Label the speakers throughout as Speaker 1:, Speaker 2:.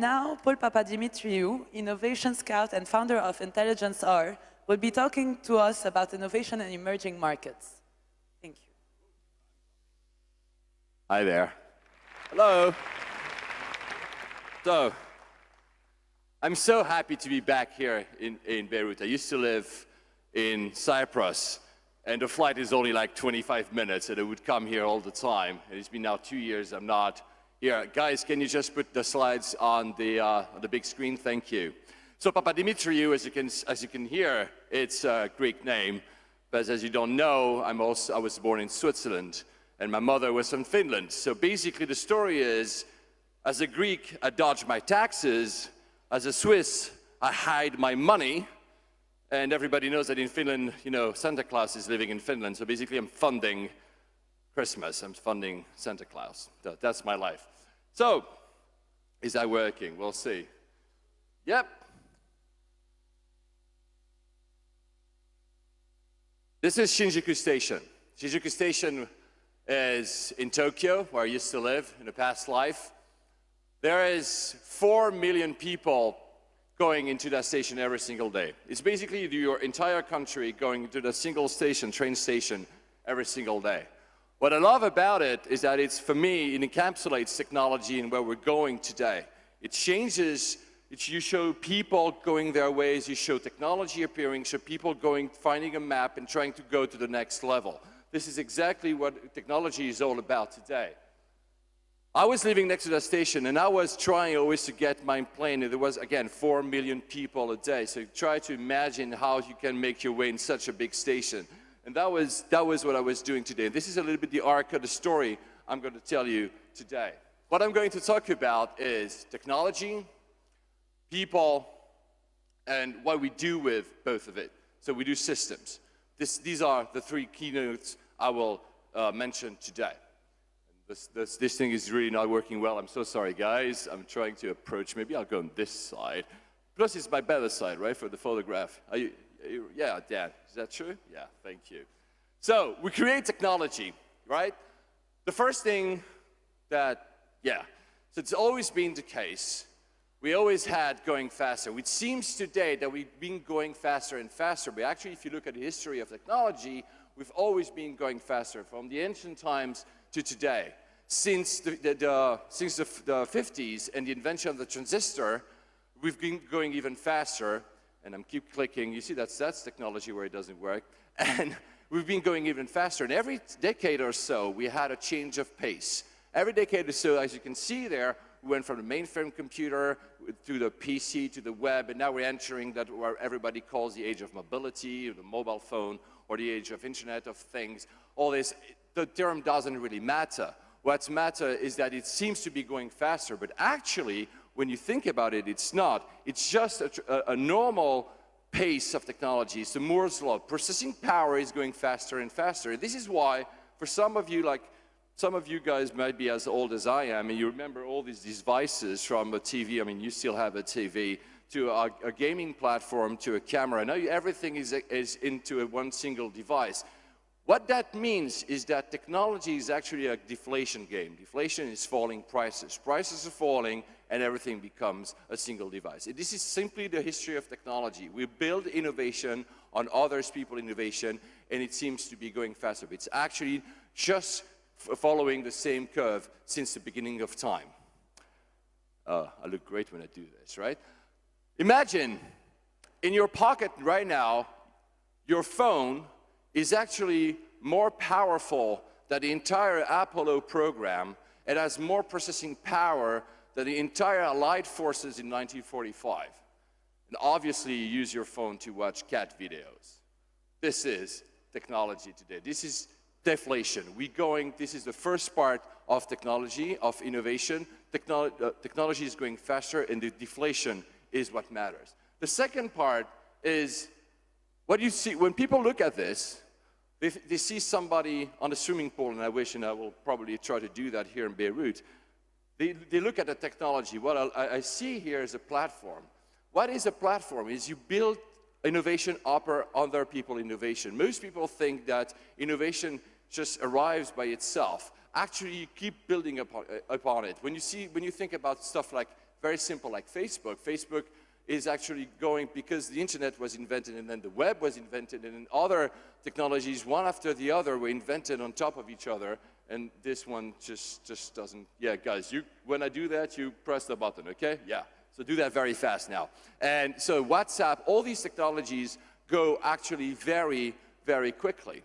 Speaker 1: now, Paul Papadimitriou, Innovation Scout and founder of Intelligencr, will be talking to us about innovation in emerging markets. Thank you.
Speaker 2: Hi there. Hello. So, I'm so happy to be back here in Beirut. I used to live in Cyprus, and the flight is only like 25 minutes, and I would come here all the time. And it's been now 2 years I'm not here. Guys, can you just put the slides on the big screen? Thank you. So Papadimitriou, as you can hear, it's a Greek name, but as you don't know, I was born in Switzerland, and my mother was from Finland. So basically the story is, as a Greek, I dodged my taxes. As a Swiss, I hide my money. And everybody knows that in Finland, you know, Santa Claus is living in Finland. So basically, I'm funding Christmas. I'm funding Santa Claus. That's my life. So, is that working? We'll see. Yep. This is Shinjuku Station. Shinjuku Station is in Tokyo, where I used to live in a past life. There is 4 million people going into that station every single day. It's basically your entire country going to the single station, train station, every single day. What I love about it is that it's, for me, it encapsulates technology and where we're going today. It changes, you show people going their ways, you show technology appearing, show people going, finding a map and trying to go to the next level. This is exactly what technology is all about today. I was living next to that station, and I was trying always to get my plane, and there was, again, 4 million people a day. So try to imagine how you can make your way in such a big station. And that was what I was doing today. This is a little bit the arc of the story I'm going to tell you today. What I'm going to talk about is technology, people, and what we do with both of it. So we do systems. These are the 3 keynotes I will mention today. This thing is really not working well. I'm so sorry, guys. I'm trying to approach. Maybe I'll go on this side. Plus, it's my better side, right, for the photograph. Yeah, Dan, is that true? Yeah, thank you. So, we create technology, right? The first thing so it's always been the case. We always had going faster. It seems today that we've been going faster and faster, but actually, if you look at the history of technology, we've always been going faster, from the ancient times to today. Since the 50s and the invention of the transistor, we've been going even faster, and I'm keep clicking. You see, that's technology where it doesn't work. And we've been going even faster, and every decade or so, we had a change of pace. Every decade or so, as you can see there, we went from the mainframe computer to the PC to the web, and now we're entering that where everybody calls the age of mobility, or the mobile phone, or the age of Internet of Things. All this, the term doesn't really matter. What matters is that it seems to be going faster, but actually, when you think about it, it's not. It's just a normal pace of technology. It's the Moore's law. Processing power is going faster and faster. This is why, for some of you, like some of you guys might be as old as I am, and you remember all these devices from a TV. I mean, you still have a TV, to a gaming platform, to a camera. Now everything is into one single device. What that means is that technology is actually a deflation game. Deflation is falling prices. Prices are falling, and everything becomes a single device. This is simply the history of technology. We build innovation on others people's innovation, and it seems to be going faster. But it's actually just following the same curve since the beginning of time. I look great when I do this, right? Imagine in your pocket right now, your phone is actually more powerful than the entire Apollo program. It has more processing power than the entire Allied forces in 1945. And obviously, you use your phone to watch cat videos. This is technology today. This is deflation. This is the first part of technology, of innovation. Technology is going faster, and the deflation is what matters. The second part is what you see when people look at this. They see somebody on a swimming pool, and I wish, and I will probably try to do that here in Beirut. They look at the technology. What I see here is a platform. What is a platform? Is you build innovation upon other people's innovation. Most people think that innovation just arrives by itself. Actually, you keep building upon it. When you think about stuff like very simple, like Facebook. Facebook is actually going, because the internet was invented and then the web was invented and then other technologies, one after the other, were invented on top of each other, and this one just doesn't. Yeah, guys, when I do that, you press the button, okay? Yeah, so do that very fast now. And so WhatsApp, all these technologies go actually very, very quickly.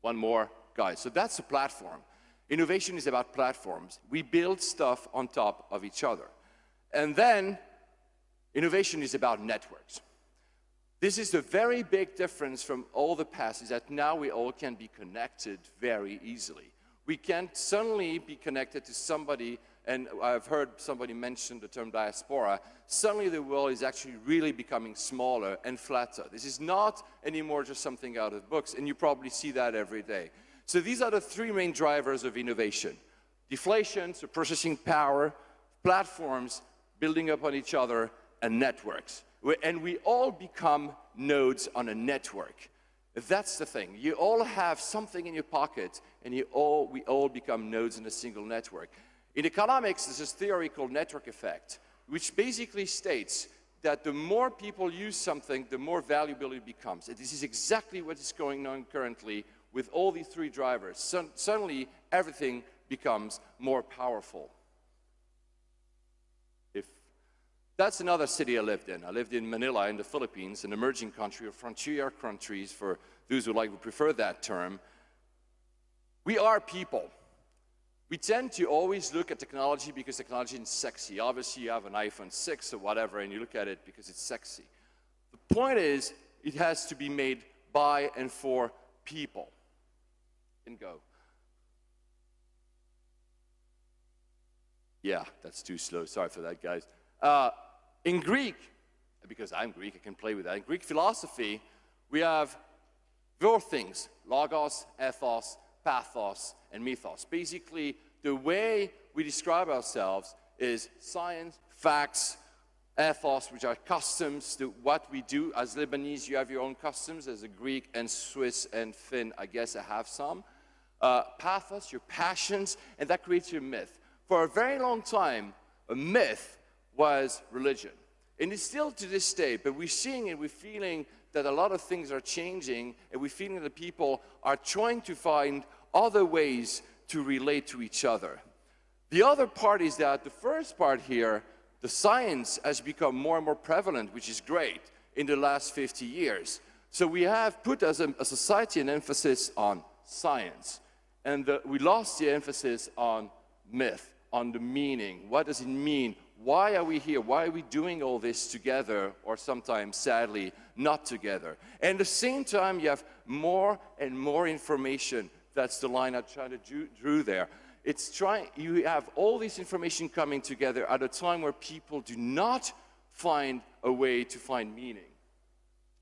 Speaker 2: One more, guys. So that's a platform. Innovation is about platforms. We build stuff on top of each other. And then innovation is about networks. This is the very big difference from all the past, is that now we all can be connected very easily. We can suddenly be connected to somebody, and I've heard somebody mention the term diaspora. Suddenly the world is actually really becoming smaller and flatter. This is not anymore just something out of books, and you probably see that every day. So these are the three main drivers of innovation. Deflation, so processing power, platforms, building up on each other, and networks. And we all become nodes on a network. That's the thing. You all have something in your pocket, and we all become nodes in a single network. In economics, there's this theory called network effect, which basically states that the more people use something, the more valuable it becomes. And this is exactly what is going on currently with all these three drivers. Suddenly, everything becomes more powerful. That's another city I lived in. I lived in Manila in the Philippines, an emerging country, or frontier countries for those who prefer that term. We are people. We tend to always look at technology because technology is sexy. Obviously, you have an iPhone 6 or whatever, and you look at it because it's sexy. The point is, it has to be made by and for people. And go. Yeah, that's too slow. Sorry for that, guys. In Greek, because I'm Greek, I can play with that. In Greek philosophy, we have four things: logos, ethos, pathos, and mythos. Basically, the way we describe ourselves is science, facts, ethos, which are customs to what we do. As Lebanese, you have your own customs. As a Greek and Swiss and Finn, I guess I have some. Pathos, your passions, and that creates your myth. For a very long time, a myth was religion. And it's still to this day, but we're seeing it, we're feeling that a lot of things are changing, and we're feeling that people are trying to find other ways to relate to each other. The other part is that the first part here, the science has become more and more prevalent, which is great, in the last 50 years. So we have put as a society an emphasis on science, and we lost the emphasis on myth, on the meaning. What does it mean? Why are we here? Why are we doing all this together, or sometimes, sadly, not together? And at the same time, you have more and more information. That's the line I tried to draw there. You have all this information coming together at a time where people do not find a way to find meaning.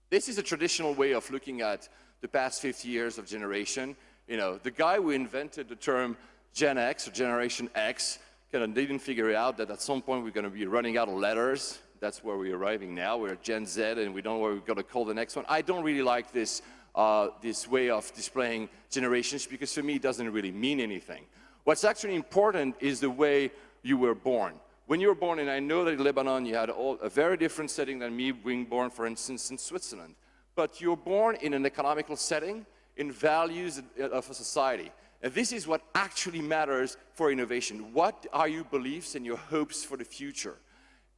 Speaker 2: This is a traditional way of looking at the past 50 years of generation. You know, the guy who invented the term Gen X, or Generation X, kind of didn't figure out that at some point we're going to be running out of letters. That's where we're arriving now. We're at Gen Z, and we don't know what we're going to call the next one. I don't really like this way of displaying generations, because for me it doesn't really mean anything. What's actually important is the way you were born. When you were born, and I know that in Lebanon you had a very different setting than me being born, for instance, in Switzerland. But you're born in an economical setting, in values of a society. And this is what actually matters for innovation. What are your beliefs and your hopes for the future?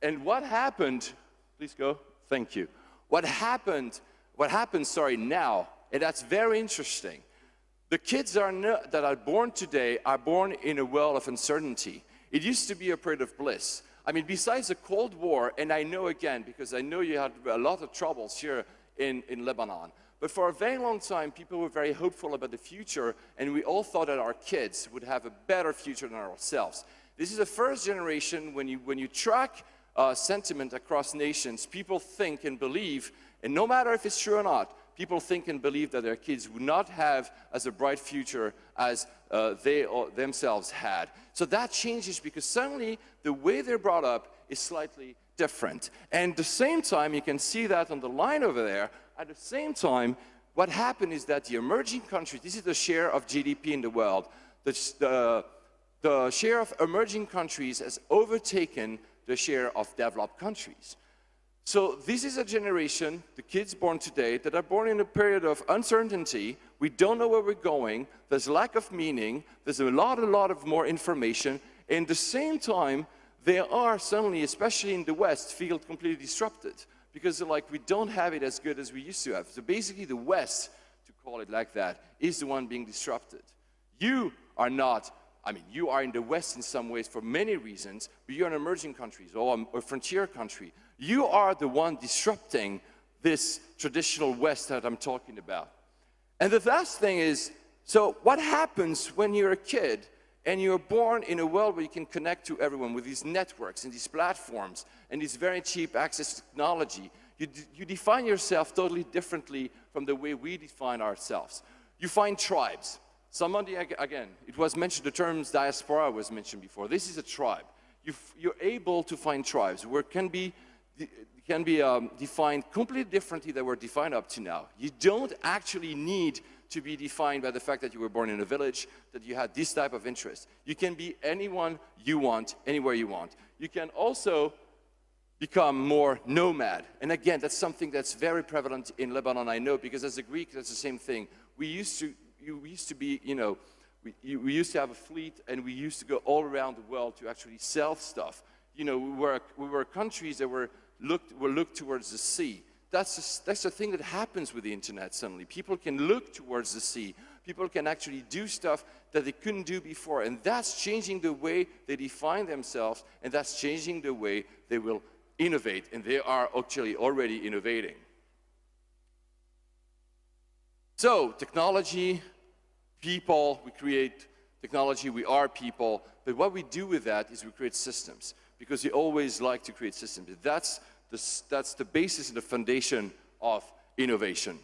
Speaker 2: And what happened, please go, thank you. What happens now, and that's very interesting. The kids that are born today are born in a world of uncertainty. It used to be a period of bliss. I mean, besides the Cold War, and I know again, because I know you had a lot of troubles here in Lebanon, but for a very long time, people were very hopeful about the future, and we all thought that our kids would have a better future than ourselves. This is the first generation, when you track sentiment across nations, people think and believe, and no matter if it's true or not, people think and believe that their kids would not have as a bright future as they themselves had. So that changes, because suddenly the way they're brought up is slightly different. And at the same time, you can see that on the line over there. At the same time, what happened is that the emerging countries, this is the share of GDP in the world, the the share of emerging countries has overtaken the share of developed countries. So this is a generation, the kids born today, that are born in a period of uncertainty. We don't know where we're going. There's lack of meaning. There's a lot of more information. And at the same time, they are suddenly, especially in the West, feel completely disrupted. Because they're like, we don't have it as good as we used to have. So basically the West, to call it like that, is the one being disrupted. You are not, I mean, you are in the West in some ways for many reasons, but you're an emerging country or a frontier country. You are the one disrupting this traditional West that I'm talking about. And the last thing is, so what happens when you're a kid and you're born in a world where you can connect to everyone with these networks and these platforms and this very cheap access to technology? You define yourself totally differently from the way we define ourselves. You find tribes. Somebody, again, it was mentioned, the term diaspora was mentioned before. This is a tribe. You're able to find tribes where it can be defined completely differently than we're defined up to now. You don't actually need to be defined by the fact that you were born in a village, that you had this type of interest. You can be anyone you want, anywhere you want. You can also become more nomad. And again, that's something that's very prevalent in Lebanon, I know, because as a Greek, that's the same thing. We used to be, you know, we used to have a fleet, and we used to go all around the world to actually sell stuff. You know, we were countries that were looked towards the sea. That's the thing that happens with the internet suddenly. People can look towards the sea. People can actually do stuff that they couldn't do before. And that's changing the way they define themselves, and that's changing the way they will innovate. And they are actually already innovating. So, technology, people, we create technology, we are people. But what we do with that is we create systems. Because we always like to create systems. That's the basis and the foundation of innovation.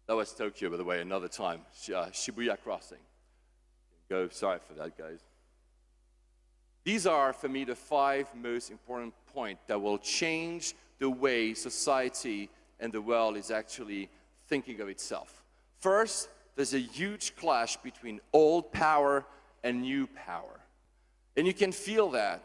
Speaker 2: That was Tokyo, by the way, another time. Shibuya Crossing. Sorry for that, guys. These are, for me, the 5 most important points that will change the way society and the world is actually thinking of itself. First, there's a huge clash between old power and new power. And you can feel that.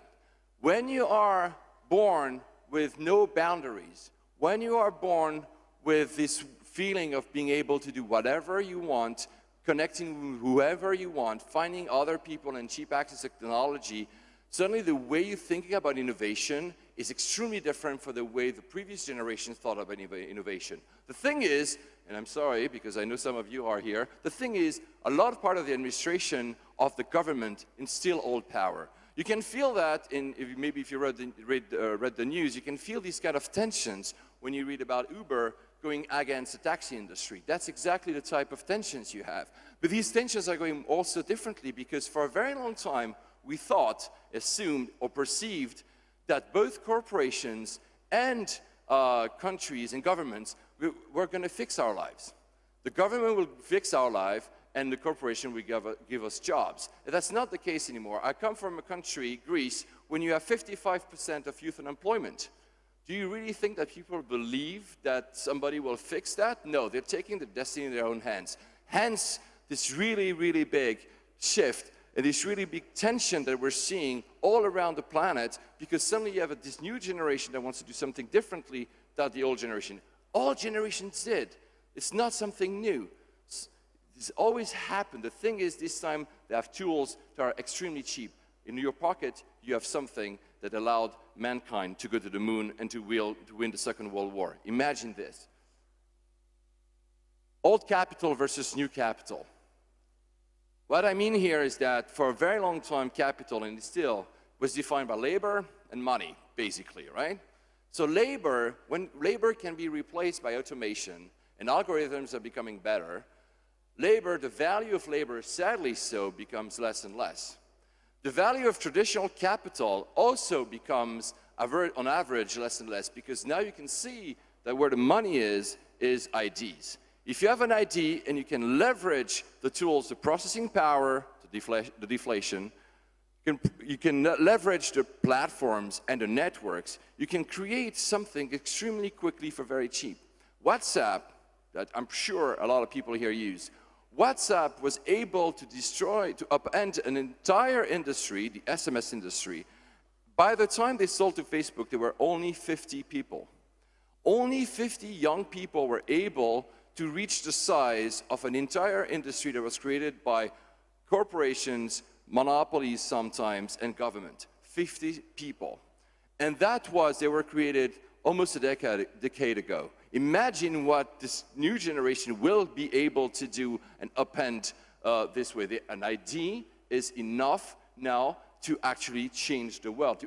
Speaker 2: When you are born with no boundaries, when you are born with this feeling of being able to do whatever you want, connecting with whoever you want, finding other people and cheap access to technology, suddenly the way you're thinking about innovation is extremely different from the way the previous generation thought about innovation. The thing is, and I'm sorry because I know some of you are here, the thing is, a lot part of the administration of the government is still old power. You can feel that if you read the news, you can feel these kind of tensions when you read about Uber going against the taxi industry. That's exactly the type of tensions you have. But these tensions are going also differently because for a very long time, we thought, assumed, or perceived that both corporations and countries and governments were going to fix our lives. The government will fix our life, and the corporation will give us jobs. And that's not the case anymore. I come from a country, Greece, when you have 55% of youth unemployment. Do you really think that people believe that somebody will fix that? No, they're taking the destiny in their own hands. Hence, this really, really big shift and this really big tension that we're seeing all around the planet because suddenly you have this new generation that wants to do something differently than the old generation. All generations did. It's not something new. This always happened. The thing is, this time they have tools that are extremely cheap. In your pocket, you have something that allowed mankind to go to the moon and to win the Second World War. Imagine this. Old capital versus new capital. What I mean here is that for a very long time, capital, and still, was defined by labor and money, basically, right? So labor, when labor can be replaced by automation and algorithms are becoming better, labor, the value of labor, sadly so, becomes less and less. The value of traditional capital also becomes, on average, less and less, because now you can see that where the money is IDs. If you have an ID and you can leverage the tools, the processing power, the deflation, you can leverage the platforms and the networks, you can create something extremely quickly for very cheap. WhatsApp, that I'm sure a lot of people here use, WhatsApp was able to upend an entire industry, the SMS industry. By the time they sold to Facebook, there were only 50 people. Only 50 young people were able to reach the size of an entire industry that was created by corporations, monopolies sometimes, and government. 50 people. And they were created almost a decade ago. Imagine what this new generation will be able to do and append this way. An ID is enough now to actually change the world,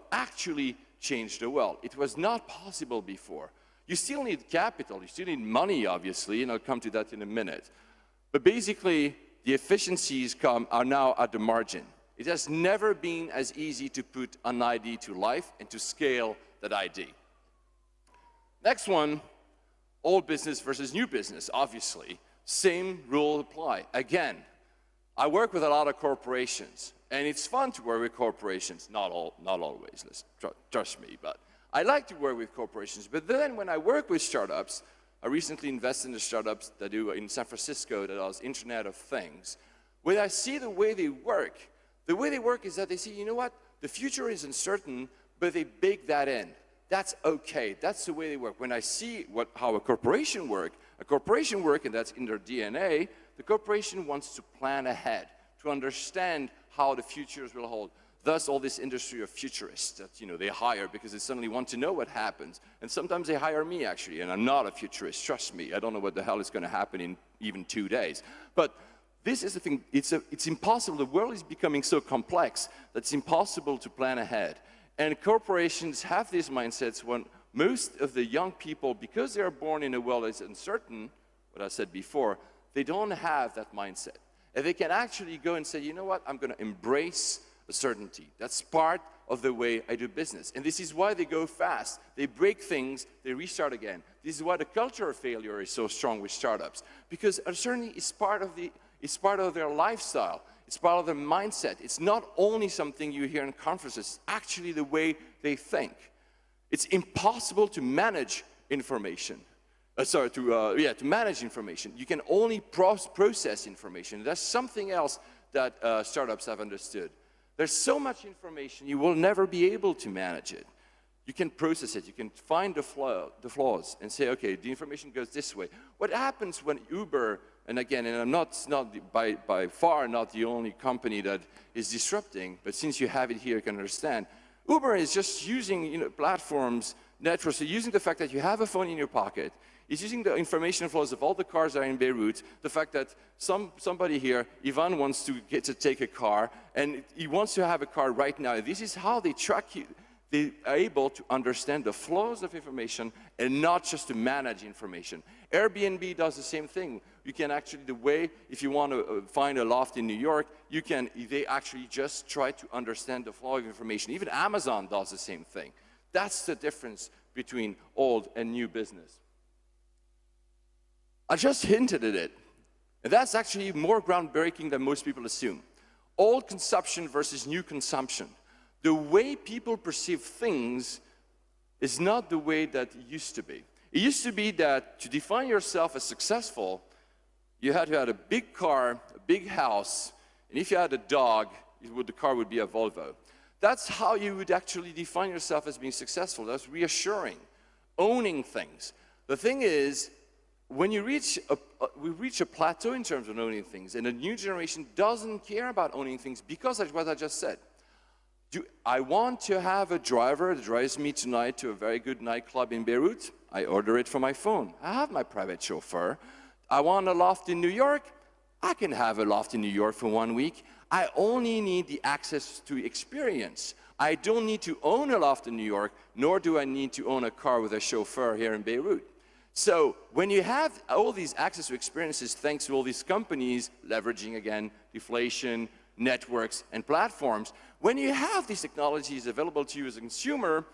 Speaker 2: It was not possible before. You still need capital, you still need money, obviously, and I'll come to that in a minute. But basically, the efficiencies are now at the margin. It has never been as easy to put an ID to life and to scale that ID. Next one, old business versus new business, obviously. Same rule apply. Again, I work with a lot of corporations, and it's fun to work with corporations. Not always, trust me, but I like to work with corporations. But then when I work with startups, I recently invested in the startups that do in San Francisco that does Internet of Things. When I see the way they work is that they say, you know what, the future is uncertain, but they bake that in. That's okay, that's the way they work. When I see how a corporation works, and that's in their DNA, the corporation wants to plan ahead, to understand how the futures will hold. Thus, all this industry of futurists that they hire because they suddenly want to know what happens. And sometimes they hire me, actually, and I'm not a futurist, trust me. I don't know what the hell is going to happen in even 2 days. But this is the thing, it's impossible. The world is becoming so complex that it's impossible to plan ahead. And corporations have these mindsets when most of the young people, because they are born in a world that's uncertain, what I said before, they don't have that mindset. And they can actually go and say, you know what, I'm going to embrace certainty. That's part of the way I do business. And this is why they go fast. They break things, they restart again. This is why the culture of failure is so strong with startups. Because uncertainty is part of their lifestyle. It's part of their mindset. It's not only something you hear in conferences, it's actually the way they think. It's impossible to manage information. To manage information. You can only process information. That's something else that startups have understood. There's so much information, you will never be able to manage it. You can process it, you can find the flaws and say, okay, the information goes this way. What happens when Uber, and again, and I'm not by far not the only company that is disrupting, but since you have it here, you can understand. Uber is just using platforms, networks, so using the fact that you have a phone in your pocket. It's using the information flows of all the cars that are in Beirut, the fact that somebody here, Ivan, wants to take a car, and he wants to have a car right now. This is how they track you. They are able to understand the flows of information and not just to manage information. Airbnb does the same thing. You can actually, if you want to find a loft in New York, they actually just try to understand the flow of information. Even Amazon does the same thing. That's the difference between old and new business. I just hinted at it, and that's actually more groundbreaking than most people assume. Old consumption versus new consumption. The way people perceive things is not the way that it used to be. It used to be that to define yourself as successful, you had to have a big car, a big house, and if you had a dog, the car would be a Volvo. That's how you would actually define yourself as being successful. That's reassuring, owning things. The thing is, when we reach a plateau in terms of owning things, and the new generation doesn't care about owning things because of what I just said. I want to have a driver that drives me tonight to a very good nightclub in Beirut. I order it from my phone. I have my private chauffeur. I want a loft in New York. I can have a loft in New York for 1 week. I only need the access to experience. I don't need to own a loft in New York, nor do I need to own a car with a chauffeur here in Beirut. So when you have all these access to experiences thanks to all these companies leveraging, again, deflation, networks, and platforms, when you have these technologies available to you as a consumer,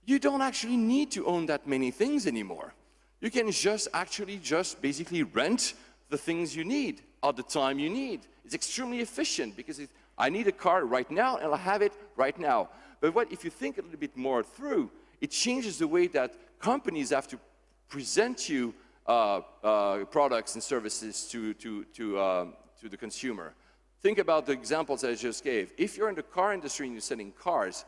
Speaker 2: you don't actually need to own that many things anymore. You can just basically rent the things you need at the time you need. It's extremely efficient because I need a car right now and I'll have it right now. But if you think a little bit more through, it changes the way that companies have to present you products and services to the consumer. Think about the examples I just gave. If you're in the car industry and you're selling cars,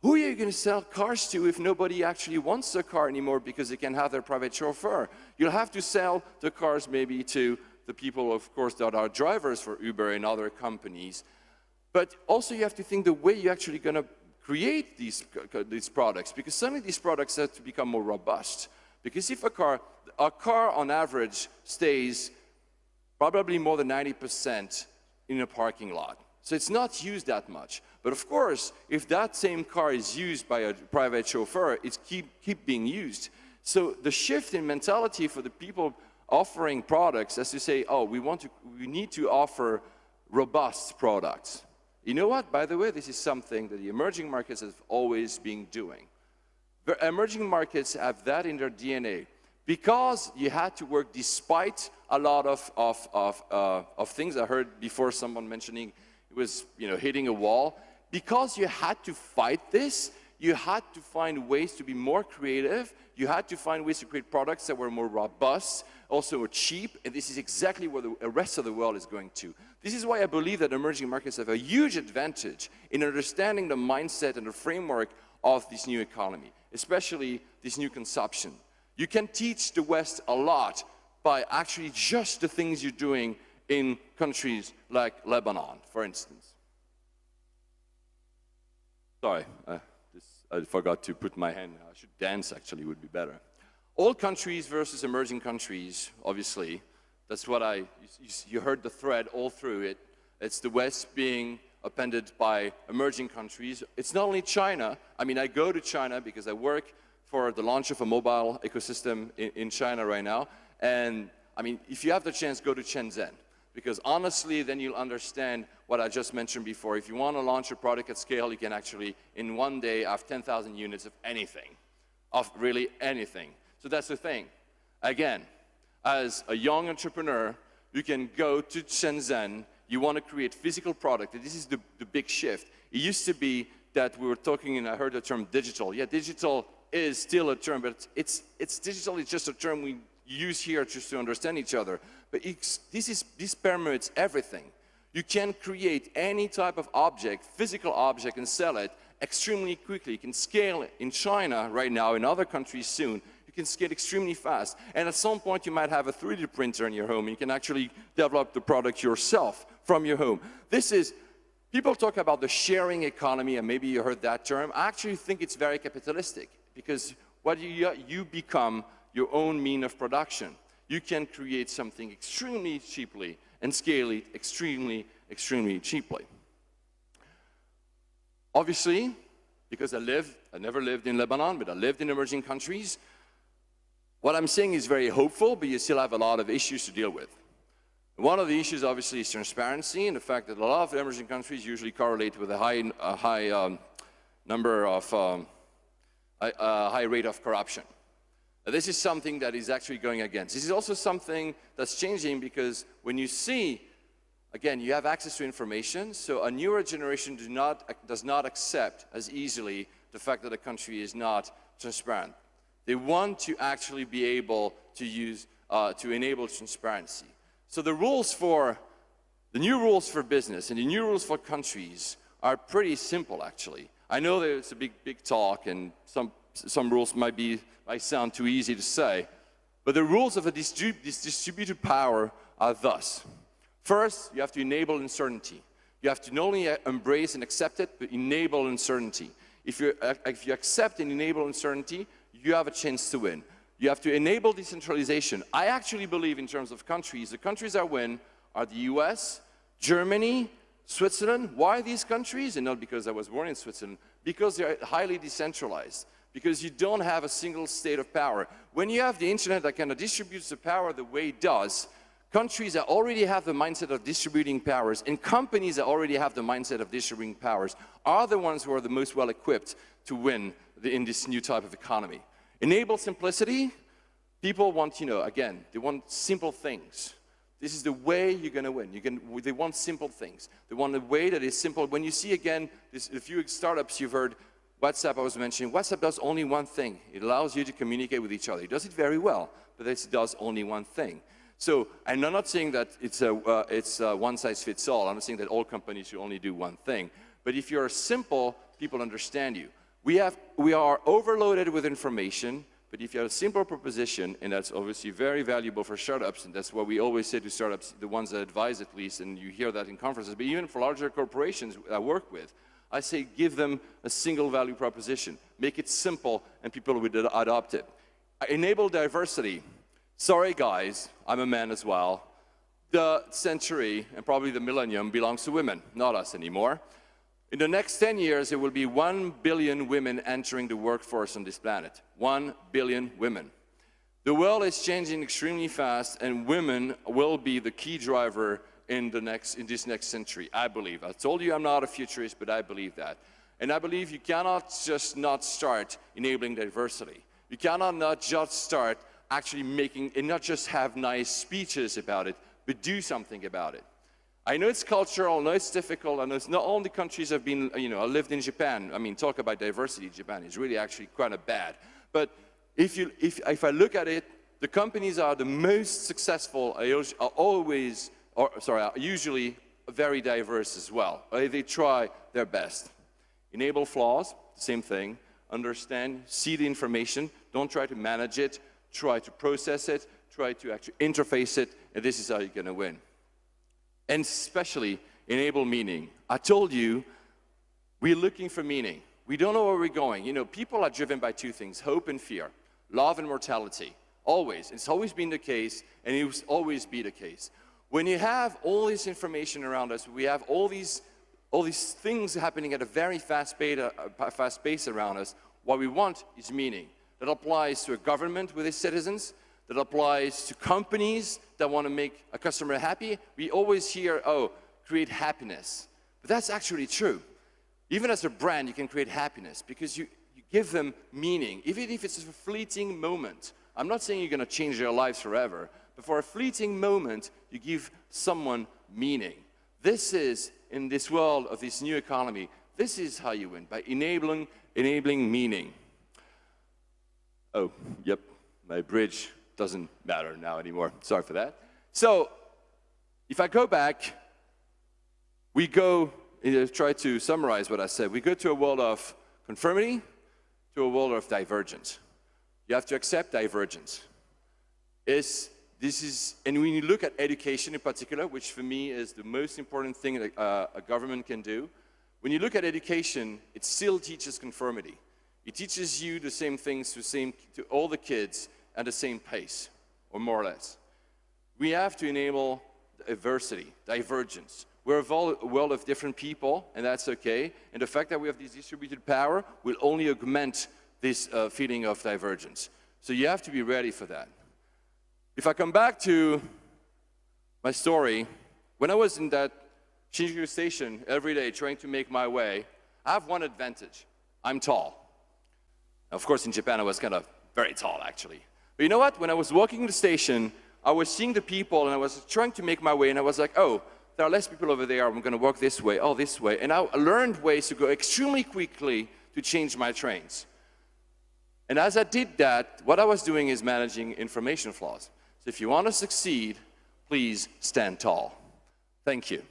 Speaker 2: who are you going to sell cars to if nobody actually wants a car anymore because they can have their private chauffeur? You'll have to sell the cars maybe to the people, of course, that are drivers for Uber and other companies. But also you have to think the way you're actually going to create these products, because suddenly these products have to become more robust. Because if a car on average stays probably more than 90% in a parking lot. So it's not used that much. But of course, if that same car is used by a private chauffeur, it's keep being used. So the shift in mentality for the people offering products is to say, oh, we need to offer robust products. You know what? By the way, this is something that the emerging markets have always been doing. The emerging markets have that in their DNA. Because you had to work despite a lot of things. I heard before someone mentioning it was hitting a wall. Because you had to fight this, you had to find ways to be more creative. You had to find ways to create products that were more robust, also cheap, and this is exactly where the rest of the world is going to. This is why I believe that emerging markets have a huge advantage in understanding the mindset and the framework of this new economy, especially this new consumption. You can teach the West a lot by actually just the things you're doing in countries like Lebanon, for instance. Sorry, I forgot to put my hand. I should dance, actually, would be better. Old countries versus emerging countries, obviously. That's what you heard the thread all through it. It's the West being appended by emerging countries. It's not only China. I mean, I go to China because I work for the launch of a mobile ecosystem in China right now. And I mean, if you have the chance, go to Shenzhen. Because honestly, then you'll understand what I just mentioned before. If you want to launch a product at scale, you can actually, in one day, have 10,000 units of anything, of really anything. So that's the thing. Again, as a young entrepreneur, you can go to Shenzhen, you want to create physical product. This is the big shift. It used to be that we were talking, and I heard the term digital. Yeah, digital is still a term, but it's digital is just a term we use here just to understand each other. But this permeates everything. You can create any type of object, physical object, and sell it extremely quickly. You can scale it in China right now, in other countries soon. You can scale extremely fast. And at some point, you might have a 3D printer in your home. You can actually develop the product yourself from your home. People talk about the sharing economy, and maybe you heard that term. I actually think it's very capitalistic, because what you become your own mean of production. You can create something extremely cheaply and scale it extremely, extremely cheaply. Obviously, because I never lived in Lebanon, but I lived in emerging countries, what I'm saying is very hopeful, but you still have a lot of issues to deal with. One of the issues, obviously, is transparency, and the fact that a lot of emerging countries usually correlate with a high rate of corruption. This is something that is actually going against. This is also something that's changing, because when you see, again, you have access to information, so a newer generation does not accept as easily the fact that a country is not transparent. They want to actually be able to use, to enable transparency. So the new rules for business and the new rules for countries are pretty simple, actually. I know that it's a big talk, and some rules might sound too easy to say, but the rules of this distributed power are thus. First, you have to enable uncertainty. You have to not only embrace and accept it, but enable uncertainty. If you accept and enable uncertainty, you have a chance to win. You have to enable decentralization. I actually believe, in terms of countries, the countries that win are the US, Germany, Switzerland. Why these countries? And not because I was born in Switzerland, because they're highly decentralized. Because you don't have a single state of power. When you have the internet that kind of distributes the power the way it does, countries that already have the mindset of distributing powers, and companies that already have the mindset of distributing powers, are the ones who are the most well-equipped to win in this new type of economy. Enable simplicity. People want, again, they want simple things. This is the way you're going to win. They want simple things. They want a way that is simple. When you see, again, a few startups you've heard, WhatsApp, I was mentioning, WhatsApp does only one thing. It allows you to communicate with each other. It does it very well, but it does only one thing. So I'm not saying that it's a one-size-fits-all. I'm not saying that all companies should only do one thing. But if you're simple, people understand you. We are overloaded with information, but if you have a simple proposition, and that's obviously very valuable for startups, and that's what we always say to startups, the ones that advise at least, and you hear that in conferences, but even for larger corporations I work with, I say give them a single value proposition. Make it simple, and people will adopt it. Enable diversity. Sorry guys, I'm a man as well. The century, and probably the millennium, belongs to women, not us anymore. In the next 10 years, there will be 1 billion women entering the workforce on this planet. 1 billion women. The world is changing extremely fast, and women will be the key driver in this next century, I believe. I told you I'm not a futurist, but I believe that. And I believe you cannot just not start enabling diversity. You cannot not just start actually making, and not just have nice speeches about it, but do something about it. I know it's cultural, I know it's difficult, I know it's not all the countries have been, I lived in Japan. I mean, talk about diversity in Japan, it's really actually kind of bad. But if I look at it, the companies are the most successful are usually very diverse as well. They try their best. Enable flaws, same thing. Understand, see the information, don't try to manage it, try to process it, try to actually interface it, and this is how you're going to win. And especially enable meaning. I told you, we're looking for meaning. We don't know where we're going. People are driven by two things, hope and fear, love and mortality, always. It's always been the case, and it will always be the case. When you have all this information around us, we have all these things happening at a very fast pace around us, what we want is meaning. That applies to a government with its citizens, that applies to companies that want to make a customer happy. We always hear, create happiness. But that's actually true. Even as a brand, you can create happiness because you give them meaning, even if it's a fleeting moment. I'm not saying you're going to change their lives forever, but for a fleeting moment, you give someone meaning. This is, in this world of this new economy, this is how you win, by enabling meaning. Oh, yep, my bridge doesn't matter now anymore. Sorry for that. So, if I go back, we go, try to summarize what I said. We go to a world of conformity, to a world of divergence. You have to accept divergence. And when you look at education in particular, which for me is the most important thing that a government can do, when you look at education, it still teaches conformity. It teaches you the same things to all the kids at the same pace, or more or less. We have to enable diversity, divergence. We're a world of different people, and that's okay. And the fact that we have this distributed power will only augment this feeling of divergence. So you have to be ready for that. If I come back to my story, when I was in that Shinjuku station every day trying to make my way, I have one advantage. I'm tall. Of course, in Japan, I was kind of very tall, actually. But you know what? When I was walking the station, I was seeing the people, and I was trying to make my way, and I was like, oh, there are less people over there. I'm going to walk this way, this way. And I learned ways to go extremely quickly to change my trains. And as I did that, what I was doing is managing information flaws. So if you want to succeed, please stand tall. Thank you.